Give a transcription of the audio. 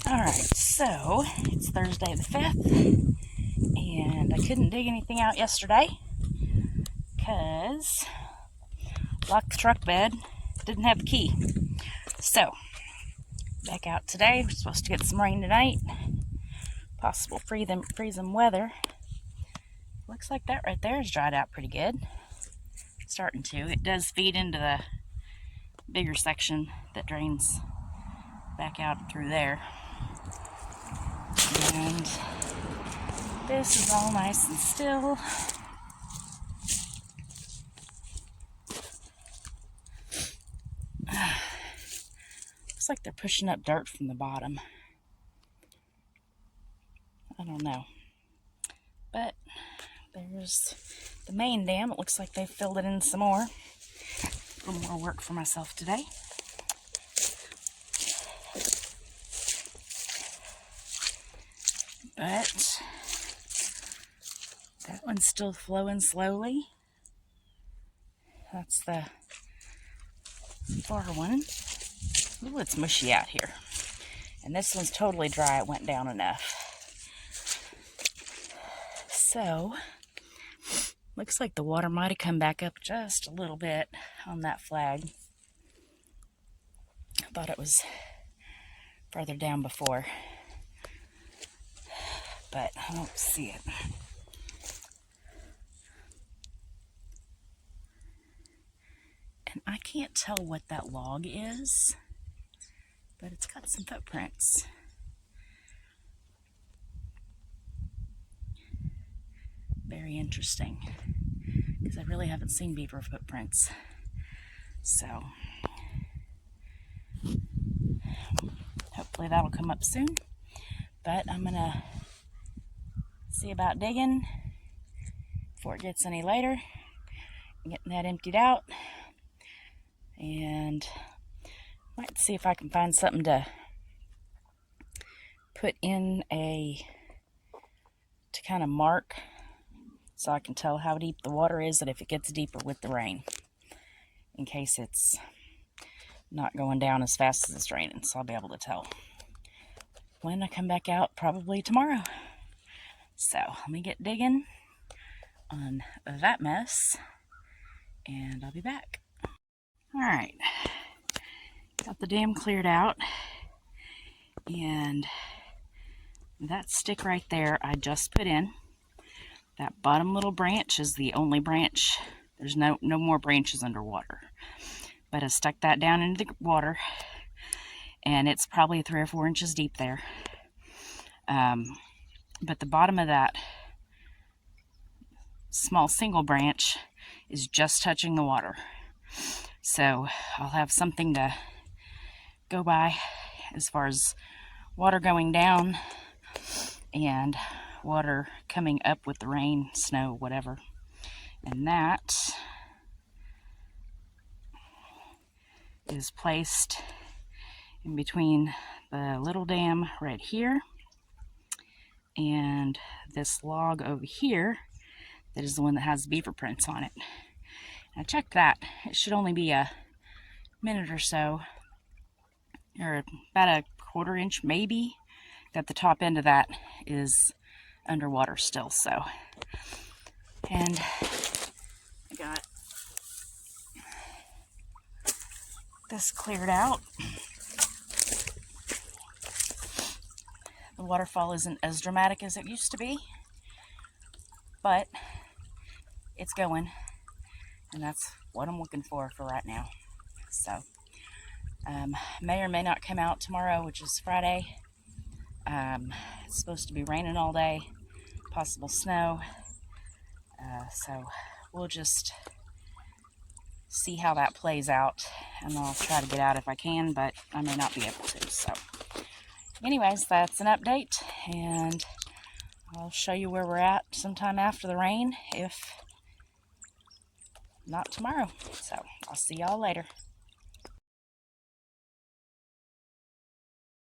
Alright, so it's Thursday the 5th, and I couldn't dig anything out yesterday because locked the truck bed, didn't have the key. So, back out today. We're supposed to get some rain tonight. Possible freezing weather. Looks like that right there is dried out pretty good. Starting to. It does feed into the bigger section that drains back out through there. And this is all nice and still. Looks like they're pushing up dirt from the bottom. I don't know. But there's the main dam. It looks like they filled it in some more. A little more work for myself today. But that one's still flowing slowly. That's the far one. Ooh, it's mushy out here. And this one's totally dry. It went down enough. So, looks like the water might have come back up just a little bit on that flag. I thought it was further down before, but I don't see it. And I can't tell what that log is, but it's got some footprints. Very interesting, because I really haven't seen beaver footprints. So, hopefully that'll come up soon. But I'm gonna see about digging before it gets any later, getting that emptied out, and might see if I can find something to put in to kind of mark, so I can tell how deep the water is, and if it gets deeper with the rain, in case it's not going down as fast as it's raining. So I'll be able to tell when I come back out, probably tomorrow. So let me get digging on that mess, and I'll be back. Alright, got the dam cleared out, and that stick right there I just put in. That bottom little branch is the only branch. There's no more branches underwater. But I stuck that down into the water, and it's probably 3 or 4 inches deep there. But the bottom of that small single branch is just touching the water. So I'll have something to go by as far as water going down and water coming up with the rain, snow, whatever. And that is placed in between the little dam right here and this log over here that is the one that has beaver prints on it. And I checked that. It should only be a minute or so, or about a 1/4 inch maybe, that the top end of that is underwater still. So, and I got this cleared out. The waterfall isn't as dramatic as it used to be, but it's going, and that's what I'm looking for right now. So, may or may not come out tomorrow, which is Friday. It's supposed to be raining all day, possible snow. So we'll just see how that plays out, and I'll try to get out if I can, but I may not be able to. So anyways, that's an update, and I'll show you where we're at sometime after the rain, if not tomorrow. So I'll see y'all later.